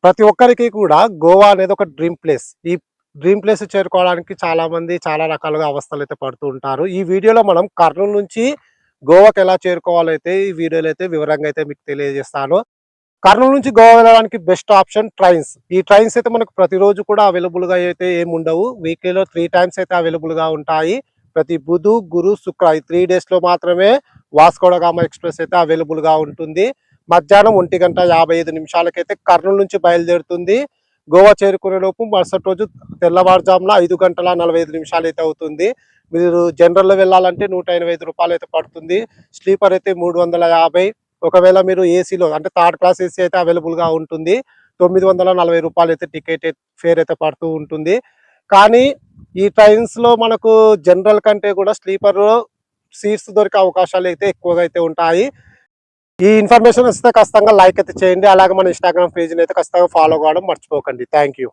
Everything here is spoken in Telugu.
ప్రతి ఒక్కరికి కూడా గోవా అనేది ఒక డ్రీమ్ ప్లేస్. ఈ డ్రీమ్ ప్లేస్ చేరుకోవడానికి చాలామంది చాలా రకాలుగా అవస్థలైతే పడుతూ ఉంటారు. ఈ వీడియోలో మనం కర్నూలు నుంచి గోవాకి ఎలా చేరుకోవాలైతే ఈ వీడియోలో అయితే వివరంగా అయితే మీకు తెలియజేస్తాను. కర్నూలు నుంచి గోవా వెళ్ళడానికి బెస్ట్ ఆప్షన్ ట్రైన్స్. ఈ ట్రైన్స్ అయితే మనకు ప్రతిరోజు కూడా అవైలబుల్‌గా అయితే ఏముండవు. వీక్లీలో 3 టైమ్స్ అయితే అవైలబుల్‌గా ఉంటాయి. ప్రతి బుధు, గురు, శుక్ర ఈ 3 డేస్‌లో మాత్రమే వాస్కోడగామా ఎక్స్‌ప్రెస్ అయితే అవైలబుల్‌గా ఉంటుంది. మధ్యాహ్నం 1:55 కర్నూలు నుంచి బయలుదేరుతుంది. గోవా చేరుకునేలోపు మరుసటి రోజు తెల్లవారుజామున 5:45 అయితే అవుతుంది. మీరు జనరల్‌లో వెళ్ళాలంటే రూ. 185 అయితే పడుతుంది. స్లీపర్ అయితే 350. ఒకవేళ మీరు ఏసీలో అంటే థర్డ్ క్లాస్ ఏసీ అయితే అవైలబుల్‌గా ఉంటుంది. రూ. 940 అయితే టికెట్ ఫేర్ అయితే పడుతూ ఉంటుంది. కానీ ఈ ట్రైన్స్‌లో మనకు జనరల్ కంటే కూడా స్లీపర్‌లో సీట్స్ దొరికే అవకాశాలు అయితే ఎక్కువగా అయితే ఉంటాయి. ఈ ఇన్ఫర్మేషన్ వస్తే ఖచ్చితంగా లైక్ అయితే చేయండి. అలాగే మన ఇన్‌స్టాగ్రామ్ పేజ్‌ని అయితే ఖచ్చితంగా ఫాలో కావడం మర్చిపోకండి. Thank you.